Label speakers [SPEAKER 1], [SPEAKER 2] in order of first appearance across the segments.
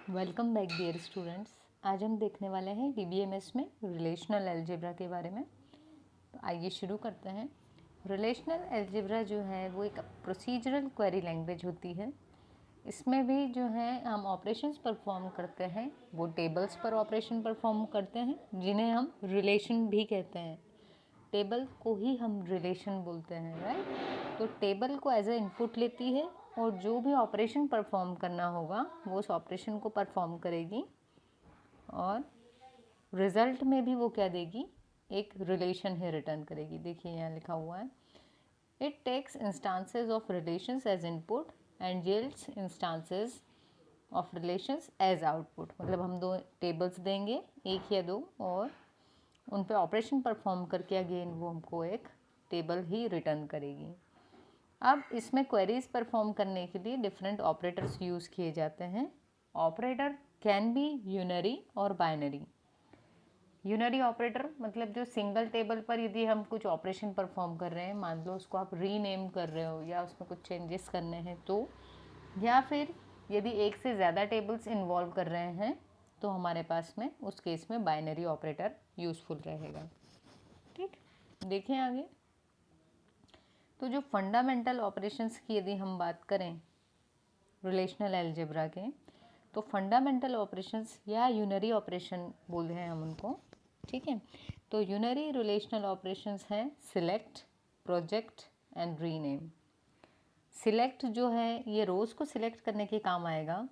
[SPEAKER 1] Welcome back dear students. आज हम देखने वाले हैं डीबीएमएस में रिलेशनल अलजेब्रा के बारे में। तो आइए शुरू करते हैं। रिलेशनल अलजेब्रा जो है वो एक प्रोसीजरल क्वेरी लैंग्वेज होती है। इसमें भी जो है हम ऑपरेशंस परफॉर्म करते हैं, वो टेबल्स पर ऑपरेशन परफॉर्म करते हैं जिन्हें हम रिलेशन भी कहते हैं। टेबल को ही हम रिलेशन बोलते हैं, राइट। तो टेबल को एज ए इनपुट लेती है और जो भी ऑपरेशन परफॉर्म करना होगा वो उस ऑपरेशन को परफॉर्म करेगी और रिजल्ट में भी वो क्या देगी, एक रिलेशन ही रिटर्न करेगी। देखिए यहाँ लिखा हुआ है, it takes instances of relations as input and yields instances of relations as output. मतलब हम दो टेबल्स देंगे, एक या दो, और उन पे ऑपरेशन परफॉर्म करके अगेन वो हमको एक टेबल ही रिटर्न करेगी। अब इसमें क्वेरीज परफॉर्म करने के लिए डिफरेंट ऑपरेटर्स यूज़ किए जाते हैं। ऑपरेटर कैन बी यूनरी और बाइनरी। यूनरी ऑपरेटर मतलब जो सिंगल टेबल पर यदि हम कुछ ऑपरेशन परफॉर्म कर रहे हैं, मान लो उसको आप रीनेम कर रहे हो या उसमें कुछ चेंजेस करने हैं तो, या फिर यदि एक से ज़्यादा टेबल्स इन्वॉल्व कर रहे हैं तो हमारे पास में उस केस में बाइनरी ऑपरेटर यूज़फुल रहेगा। ठीक, देखें आगे। तो जो फंडामेंटल ऑपरेशंस की यदि हम बात करें रिलेशनल अलजेब्रा के, तो फंडामेंटल ऑपरेशंस या यूनरी ऑपरेशन बोलते हैं हम उनको। ठीक है, तो यूनरी रिलेशनल ऑपरेशंस हैं select, project and rename. Select जो है ये रोज़ को सिलेक्ट करने के काम आएगा।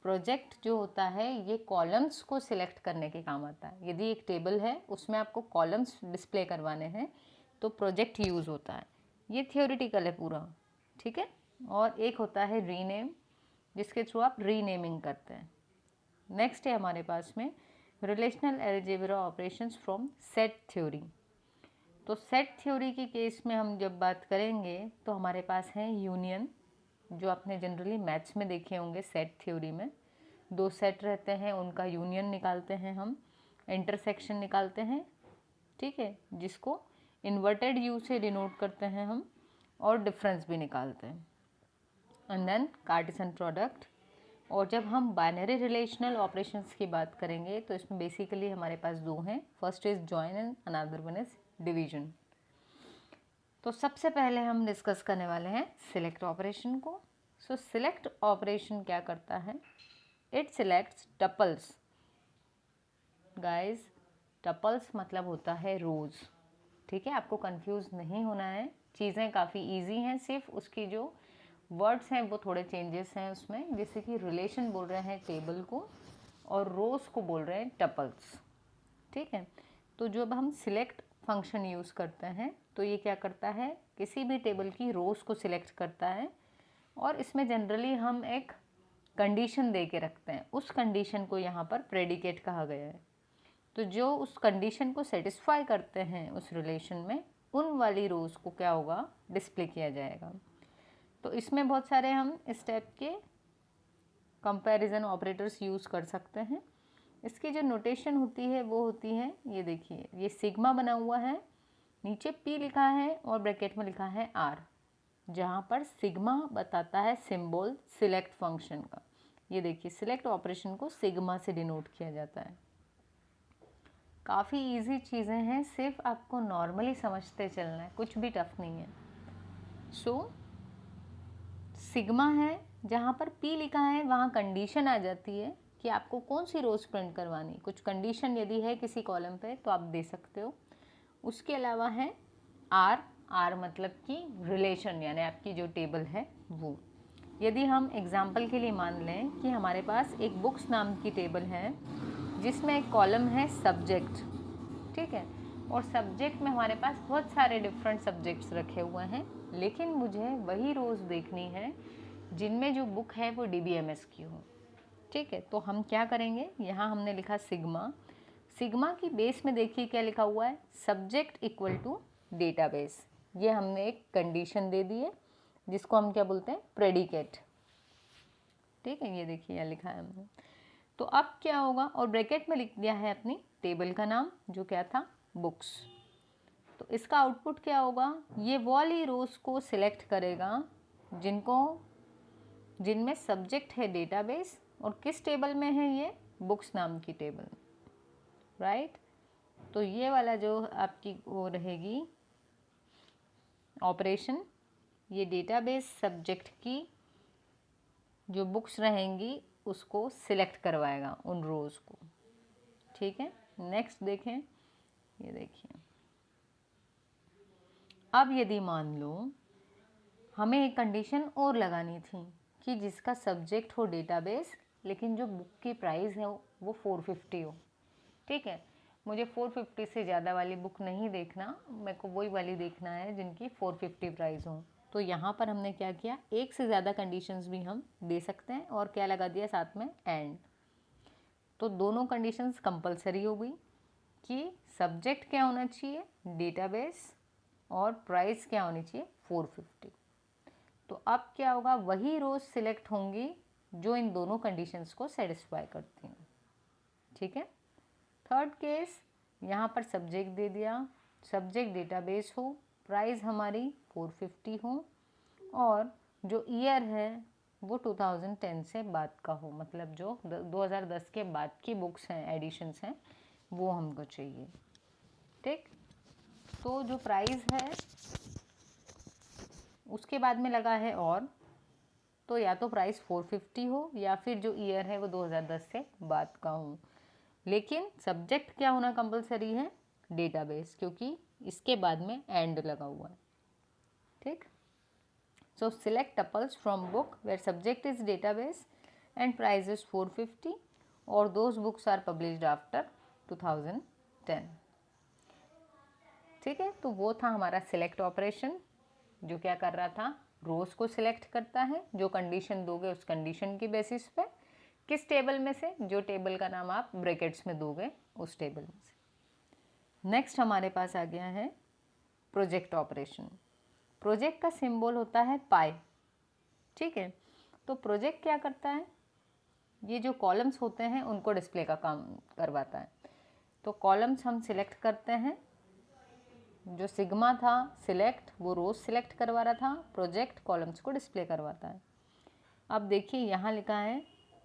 [SPEAKER 1] प्रोजेक्ट जो होता है ये कॉलम्स को सिलेक्ट करने के काम आता है। यदि एक टेबल है उसमें आपको कॉलम्स डिस्प्ले करवाने हैं तो प्रोजेक्ट यूज़ होता है। ये थियोरिटिकल है पूरा, ठीक है। और एक होता है रीनेम, जिसके थ्रू आप रीनेमिंग करते हैं। नेक्स्ट है हमारे पास में relational algebra operations from set theory. तो सेट थ्योरी के केस में हम जब बात करेंगे तो हमारे पास है यूनियन, जो आपने जनरली मैथ्स में देखे होंगे। सेट थ्योरी में दो सेट रहते हैं, उनका यूनियन निकालते हैं हम, इंटरसेक्शन निकालते हैं, ठीक है, जिसको इन्वर्टेड यू से डिनोट करते हैं हम, और डिफरेंस भी निकालते हैं, एंड देन कार्टेशियन प्रोडक्ट। और जब हम बाइनरी रिलेशनल ऑपरेशंस की बात करेंगे तो इसमें बेसिकली हमारे पास दो हैं, first is join and another one is division. तो सबसे पहले हम डिस्कस करने वाले हैं सिलेक्ट ऑपरेशन को। सो सिलेक्ट ऑपरेशन क्या करता है, it selects tuples. Guys, tuples मतलब होता है रोज़, ठीक है। आपको कंफ्यूज नहीं होना है, चीज़ें काफ़ी इजी हैं, सिर्फ उसकी जो वर्ड्स हैं वो थोड़े चेंजेस हैं उसमें। जैसे कि रिलेशन बोल रहे हैं टेबल को और रोज़ को बोल रहे हैं टपल्स, ठीक है। तो जब हम सिलेक्ट फंक्शन यूज़ करते हैं तो ये क्या करता है, किसी भी टेबल की रोज़ को सिलेक्ट करता है और इसमें जनरली हम एक कंडीशन दे के रखते हैं। उस कंडीशन को यहाँ पर प्रेडिकेट कहा गया है। तो जो उस कंडीशन को सेटिस्फाई करते हैं उस रिलेशन में, उन वाली रोज़ को क्या होगा, डिस्प्ले किया जाएगा। तो इसमें बहुत सारे हम इस टाइप के कंपैरिजन ऑपरेटर्स यूज़ कर सकते हैं। इसकी जो नोटेशन होती है वो होती है, ये देखिए, ये सिग्मा बना हुआ है, नीचे पी लिखा है और ब्रैकेट में लिखा है आर, जहाँ पर सिग्मा बताता है सिंबल सिलेक्ट फंक्शन का। ये देखिए, सिलेक्ट ऑपरेशन को सिग्मा से डिनोट किया जाता है। काफ़ी इजी चीज़ें हैं, सिर्फ आपको नॉर्मली समझते चलना है, कुछ भी टफ नहीं है। सो सिग्मा है, जहाँ पर पी लिखा है वहाँ कंडीशन आ जाती है कि आपको कौन सी रोज़ प्रिंट करवानी। कुछ कंडीशन यदि है किसी कॉलम पे तो आप दे सकते हो। उसके अलावा है आर, आर मतलब कि रिलेशन, यानी आपकी जो टेबल है वो। यदि हम एग्जाम्पल के लिए मान लें कि हमारे पास एक बुक्स नाम की टेबल है जिसमें एक कॉलम है सब्जेक्ट, ठीक है, और सब्जेक्ट में हमारे पास बहुत सारे डिफरेंट सब्जेक्ट्स रखे हुए हैं, लेकिन मुझे वही रोज़ देखनी है जिनमें जो बुक है वो डीबीएमएस की हो, ठीक है। तो हम क्या करेंगे, यहाँ हमने लिखा सिग्मा, सिग्मा की बेस में देखिए क्या लिखा हुआ है, सब्जेक्ट इक्वल टू डेटाबेस। ये हमने एक कंडीशन दे दी है जिसको हम क्या बोलते हैं, प्रेडिकेट, ठीक है। ये देखिए यहाँ लिखा है हमने। तो अब क्या होगा, और ब्रैकेट में लिख दिया है अपनी टेबल का नाम जो क्या था, बुक्स। तो इसका आउटपुट क्या होगा, ये वाली रोज़ को सिलेक्ट करेगा जिनको जिनमें सब्जेक्ट है डेटाबेस और किस टेबल में है ये, बुक्स नाम की टेबल, राइट। तो ये वाला जो आपकी वो रहेगी ऑपरेशन, ये डेटाबेस सब्जेक्ट की जो बुक्स रहेंगी उसको सिलेक्ट करवाएगा, उन रोज़ को, ठीक है। नेक्स्ट देखें, ये देखिए, अब यदि मान लो हमें एक कंडीशन और लगानी थी कि जिसका सब्जेक्ट हो डेटाबेस लेकिन जो बुक की प्राइस है वो 450 हो, ठीक है। मुझे 450 से ज़्यादा वाली बुक नहीं देखना, मेरे को वही वाली देखना है जिनकी 450 प्राइस हो। तो यहाँ पर हमने क्या किया, एक से ज़्यादा कंडीशंस भी हम दे सकते हैं और क्या लगा दिया साथ में, एंड। तो दोनों कंडीशंस कंपलसरी हो गई कि सब्जेक्ट क्या होना चाहिए, डेटाबेस, और प्राइस क्या होनी चाहिए, 450। तो अब क्या होगा, वही रोज़ सिलेक्ट होंगी जो इन दोनों कंडीशंस को सेटिस्फाई करती हैं, ठीक है। थर्ड केस, यहाँ पर सब्जेक्ट दे दिया, सब्जेक्ट डेटाबेस हो, प्राइस हमारी 450 हो, और जो ईयर है वो 2010 से बाद का हो, मतलब जो 2010 के बाद की बुक्स हैं, एडिशंस हैं, वो हमको चाहिए, ठीक। तो जो प्राइस है उसके बाद में लगा है और, तो या तो प्राइस 450 हो या फिर जो ईयर है वो 2010 से बाद का हो, लेकिन सब्जेक्ट क्या होना कंपलसरी है, डेटाबेस, क्योंकि इसके बाद में एंड लगा हुआ है, ठीक। So select tuples from book where subject is database and price is 450 और those books are published after 2010, ठीक है। तो वो था हमारा सिलेक्ट ऑपरेशन, जो क्या कर रहा था, रोज़ को सिलेक्ट करता है, जो कंडीशन दोगे उस कंडीशन की बेसिस पे, किस टेबल में से, जो टेबल का नाम आप ब्रैकेट्स में दोगे उस टेबल में से। नेक्स्ट हमारे पास आ गया है प्रोजेक्ट ऑपरेशन। प्रोजेक्ट का सिंबल होता है पाई, ठीक है। तो प्रोजेक्ट क्या करता है, ये जो कॉलम्स होते हैं उनको डिस्प्ले का काम करवाता है। तो कॉलम्स हम सिलेक्ट करते हैं, जो सिग्मा था सिलेक्ट, वो रोज सिलेक्ट करवा रहा था, प्रोजेक्ट कॉलम्स को डिस्प्ले करवाता है। अब देखिए यहाँ लिखा है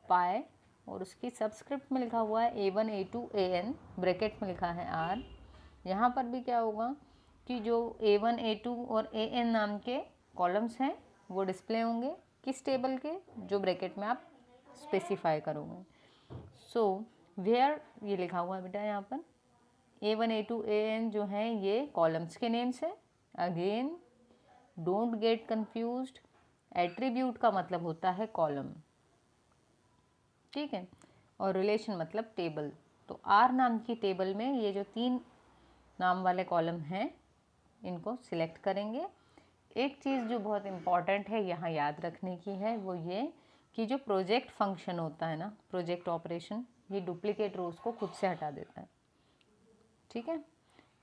[SPEAKER 1] पाई और उसकी सबस्क्रिप्ट में लिखा हुआ है A1 A2 AN, ब्रैकेट में लिखा है R। यहाँ पर भी क्या होगा कि जो A1 A2 और AN नाम के कॉलम्स हैं वो डिस्प्ले होंगे किस टेबल के, जो ब्रैकेट में आप स्पेसिफाई करोगे। सो वेयर, ये लिखा हुआ है बेटा यहाँ पर A1 A2 AN जो हैं ये कॉलम्स के नेम्स हैं। Again don't get confused, attribute का मतलब होता है कॉलम, ठीक है, और रिलेशन मतलब टेबल। तो R नाम की टेबल में ये जो 3 नाम वाले कॉलम हैं इनको सिलेक्ट करेंगे। एक चीज़ जो बहुत इम्पॉर्टेंट है यहाँ याद रखने की है वो ये कि जो प्रोजेक्ट फंक्शन होता है ना, प्रोजेक्ट ऑपरेशन, ये डुप्लीकेट रोज़ को खुद से हटा देता है, ठीक है।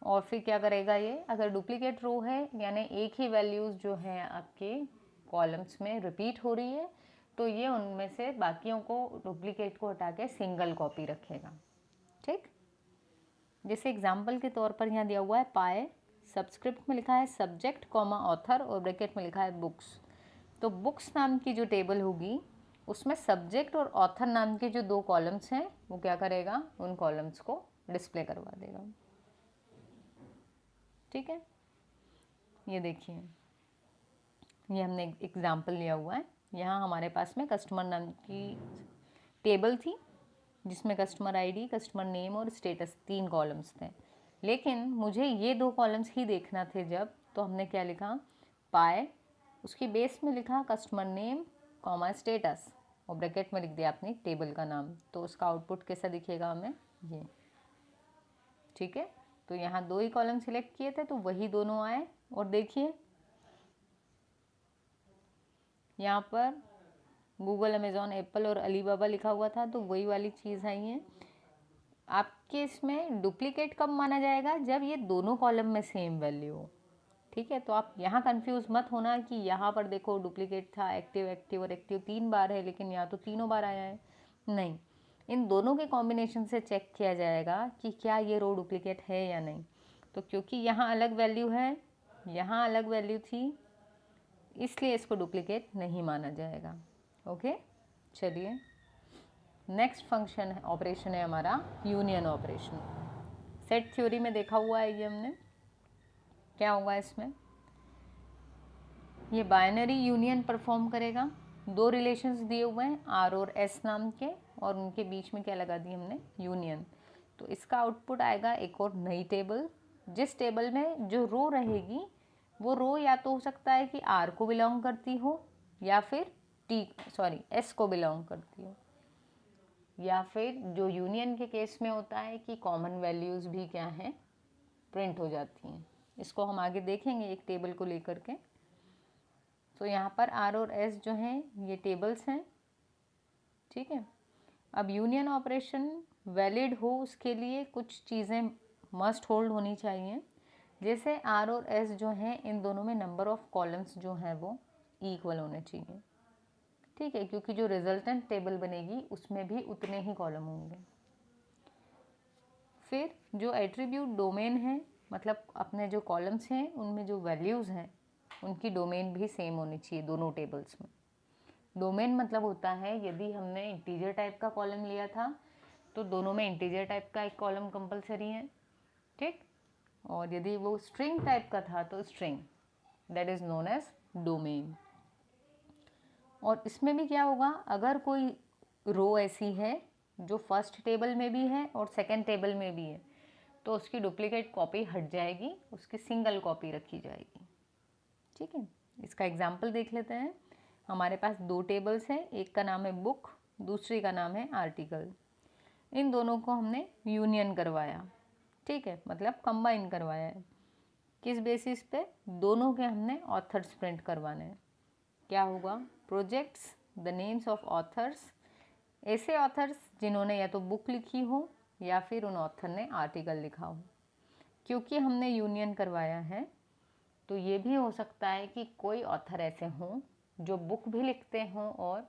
[SPEAKER 1] और फिर क्या करेगा ये, अगर डुप्लीकेट रो है यानी एक ही वैल्यूज़ जो है आपके कॉलम्स में रिपीट हो रही है, तो ये उनमें से बाकियों को, डुप्लीकेट को हटा के सिंगल कॉपी रखेगा, ठीक। जैसे एग्जाम्पल के तौर पर यहाँ दिया हुआ है पाए, सबस्क्रिप्ट में लिखा है सब्जेक्ट कॉमा ऑथर और ब्रैकेट में लिखा है बुक्स। तो बुक्स नाम की जो टेबल होगी उसमें सब्जेक्ट और ऑथर नाम के जो 2 कॉलम्स हैं वो क्या करेगा, उन कॉलम्स को डिस्प्ले करवा देगा, ठीक है। ये देखिए, ये हमने एग्जाम्पल लिया हुआ है। यहाँ हमारे पास में कस्टमर नाम की टेबल थी जिसमें कस्टमर आईडी, कस्टमर नेम और स्टेटस 3 कॉलम्स थे, लेकिन मुझे ये 2 कॉलम्स ही देखना थे जब, तो हमने क्या लिखा, पाए, उसकी बेस में लिखा कस्टमर नेम कॉमा स्टेटस और ब्रैकेट में लिख दिया अपनी टेबल का नाम। तो उसका आउटपुट कैसा दिखेगा हमें, ये, ठीक है। तो यहाँ 2 ही कॉलम सिलेक्ट किए थे तो वही दोनों आए, और देखिए यहाँ पर गूगल, अमेज़ॉन, एप्पल और अलीबाबा लिखा हुआ था, तो वही वाली चीज़ आई है। आपके इसमें डुप्लीकेट कब माना जाएगा, जब ये दोनों कॉलम में सेम वैल्यू हो, ठीक है। तो आप यहाँ कंफ्यूज मत होना कि यहाँ पर देखो डुप्लीकेट था, एक्टिव एक्टिव और एक्टिव 3 बार है, लेकिन यहाँ तो तीनों बार आया है, नहीं। इन दोनों के कॉम्बिनेशन से चेक किया जाएगा कि क्या ये रो डुप्लीकेट है या नहीं। तो क्योंकि यहाँ अलग वैल्यू है, यहाँ अलग वैल्यू थी, इसलिए इसको डुप्लीकेट नहीं माना जाएगा, ओके, चलिए नेक्स्ट फंक्शन है, ऑपरेशन है हमारा यूनियन ऑपरेशन। सेट थ्योरी में देखा हुआ है ये हमने। क्या होगा इसमें, ये बाइनरी यूनियन परफॉर्म करेगा। दो रिलेशंस दिए हुए हैं आर और एस नाम के, और उनके बीच में क्या लगा दी हमने, यूनियन। तो इसका आउटपुट आएगा एक और नई टेबल, जिस टेबल में जो रो रहेगी वो रो या तो हो सकता है कि आर को बिलोंग करती हो, या फिर एस को बिलोंग करती हो, या फिर जो यूनियन के केस में होता है कि कॉमन वैल्यूज़ भी क्या हैं, प्रिंट हो जाती हैं। इसको हम आगे देखेंगे एक टेबल को लेकर के। तो यहाँ पर आर और एस जो हैं ये टेबल्स हैं, ठीक है। अब यूनियन ऑपरेशन वैलिड हो उसके लिए कुछ चीज़ें मस्ट होल्ड होनी चाहिए। जैसे आर और एस जो हैं इन दोनों में नंबर ऑफ कॉलम्स जो हैं वो इक्वल होने चाहिए, ठीक है, क्योंकि जो रिजल्टेंट टेबल बनेगी उसमें भी उतने ही कॉलम होंगे। फिर जो एट्रीब्यूट डोमेन है, मतलब अपने जो कॉलम्स हैं उनमें जो वैल्यूज़ हैं उनकी डोमेन भी सेम होनी चाहिए दोनों टेबल्स में। डोमेन मतलब होता है यदि हमने इंटीजर टाइप का कॉलम लिया था तो दोनों में इंटीजर टाइप का एक कॉलम कंपलसरी है, ठीक। और यदि वो स्ट्रिंग टाइप का था तो string, that is known as domain. और इसमें भी क्या होगा, अगर कोई रो ऐसी है जो फर्स्ट टेबल में भी है और सेकंड टेबल में भी है तो उसकी डुप्लीकेट कॉपी हट जाएगी, उसकी सिंगल कॉपी रखी जाएगी, ठीक है। इसका एग्जाम्पल देख लेते हैं। हमारे पास दो टेबल्स हैं, एक का नाम है बुक, दूसरी का नाम है आर्टिकल। इन दोनों को हमने यूनियन करवाया, ठीक है, मतलब कंबाइन करवाया है। किस बेसिस पे, दोनों के हमने ऑथर्स प्रिंट करवाने हैं। क्या होगा, projects the names of authors, ऐसे ऑथर्स जिन्होंने या तो बुक लिखी हो या फिर उन ऑथर ने आर्टिकल लिखा हो। क्योंकि हमने यूनियन करवाया है तो ये भी हो सकता है कि कोई ऑथर ऐसे हों जो बुक भी लिखते हों और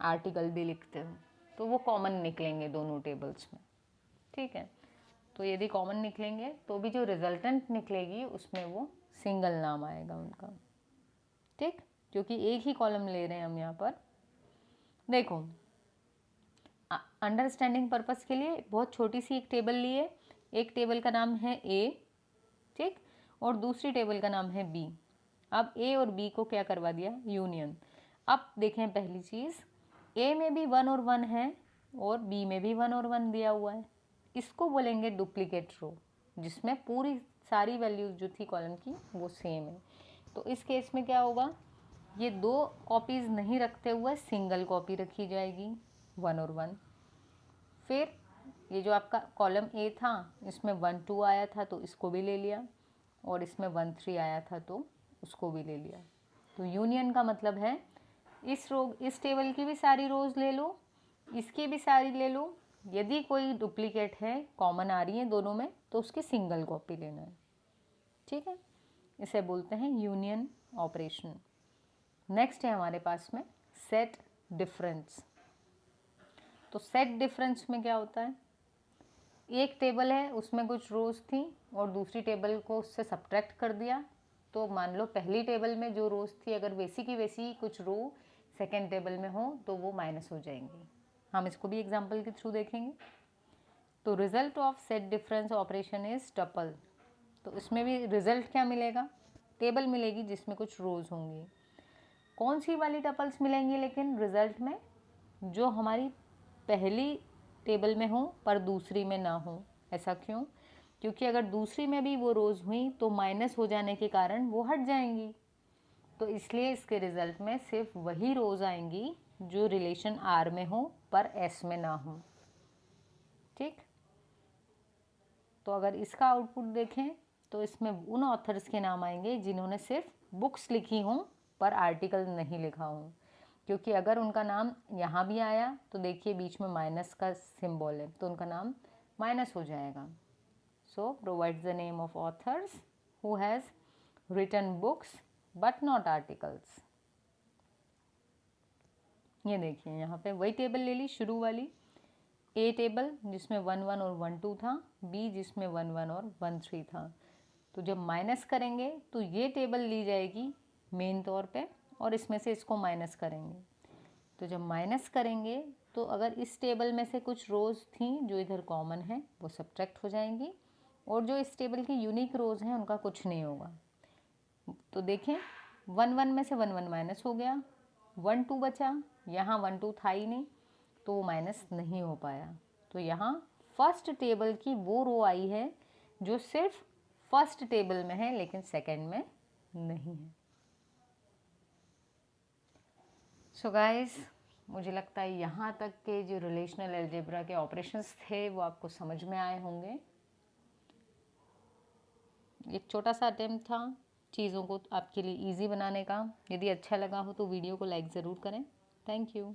[SPEAKER 1] आर्टिकल भी लिखते हों, तो वो कॉमन निकलेंगे दोनों टेबल्स में, ठीक है। तो यदि कॉमन निकलेंगे तो भी जो रिजल्टेंट निकलेगी उसमें वो सिंगल नाम आएगा उनका, ठीक, क्योंकि एक ही कॉलम ले रहे हैं हम यहाँ पर। देखो अंडरस्टैंडिंग पर्पस के लिए बहुत छोटी सी एक टेबल लिए, एक टेबल का नाम है ए, ठीक, और दूसरी टेबल का नाम है बी। अब ए और बी को क्या करवा दिया, यूनियन। अब देखें पहली चीज़, ए में भी 1 और 1 है और बी में भी 1 और 1 दिया हुआ है, इसको बोलेंगे डुप्लीकेट रो, जिसमें पूरी सारी वैल्यूज जो थी कॉलम की वो सेम है। तो इस केस में क्या होगा, ये दो कॉपीज़ नहीं रखते हुए सिंगल कॉपी रखी जाएगी, 1 और 1। फिर ये जो आपका कॉलम ए था इसमें 1 2 आया था तो इसको भी ले लिया, और इसमें 1 3 आया था तो उसको भी ले लिया। तो यूनियन का मतलब है इस टेबल की भी सारी रोज़ ले लो, इसकी भी सारी ले लो, यदि कोई डुप्लीकेट है कॉमन आ रही है दोनों में तो उसकी सिंगल कॉपी लेना है, ठीक है। इसे बोलते हैं यूनियन ऑपरेशन। नेक्स्ट है हमारे पास में सेट डिफरेंस। तो सेट डिफरेंस में क्या होता है, एक टेबल है उसमें कुछ रोज़ थी और दूसरी टेबल को उससे सब्ट्रैक्ट कर दिया, तो मान लो पहली टेबल में जो रोज़ थी अगर वैसी की वैसी कुछ रो सेकेंड टेबल में हो तो वो माइनस हो जाएंगी। हम इसको भी एग्जाम्पल के थ्रू देखेंगे। तो result of set difference operation is tuple. तो इसमें भी रिजल्ट क्या मिलेगा, टेबल मिलेगी जिसमें कुछ रोज़ होंगी। कौन सी वाली टपल्स मिलेंगी लेकिन रिजल्ट में, जो हमारी पहली टेबल में हो पर दूसरी में ना हो। ऐसा क्यों, क्योंकि अगर दूसरी में भी वो रोज़ हुई तो माइनस हो जाने के कारण वो हट जाएंगी, तो इसलिए इसके रिजल्ट में सिर्फ वही रोज़ आएंगी जो रिलेशन आर में हो पर एस में ना हो, ठीक। तो अगर इसका आउटपुट देखें तो इसमें उन ऑथर्स के नाम आएंगे जिन्होंने सिर्फ बुक्स लिखी हों पर आर्टिकल नहीं लिखा हो, क्योंकि अगर उनका नाम यहाँ भी आया तो देखिए बीच में माइनस का सिंबल है तो उनका नाम माइनस हो जाएगा। So provides the name of authors who has written books but not articles. ये देखिए यहाँ पे वही टेबल ले ली शुरू वाली, ए टेबल जिसमें 1 1 और 1 2 था, बी जिसमें 1 1 और 1 3 था। तो जब माइनस करेंगे तो ये टेबल ली जाएगी मेन तौर पे और इसमें से इसको माइनस करेंगे। तो जब माइनस करेंगे तो अगर इस टेबल में से कुछ रोज़ थी जो इधर कॉमन है वो सब्ट्रैक्ट हो जाएंगी, और जो इस टेबल की यूनिक रोज़ हैं उनका कुछ नहीं होगा। तो देखें 1 1 में से 1 1 माइनस हो गया, 1 2 बचा, यहाँ 1 2 था ही नहीं तो वो माइनस नहीं हो पाया। तो यहाँ फर्स्ट टेबल की वो रो आई है जो सिर्फ फर्स्ट टेबल में है लेकिन सेकंड में नहीं है। सो गाइस, मुझे लगता है यहाँ तक के जो रिलेशनल अलजेब्रा के ऑपरेशंस थे वो आपको समझ में आए होंगे। एक छोटा सा अटेम्प्ट था चीज़ों को आपके लिए इजी बनाने का। यदि अच्छा लगा हो तो वीडियो को लाइक ज़रूर करें। Thank you.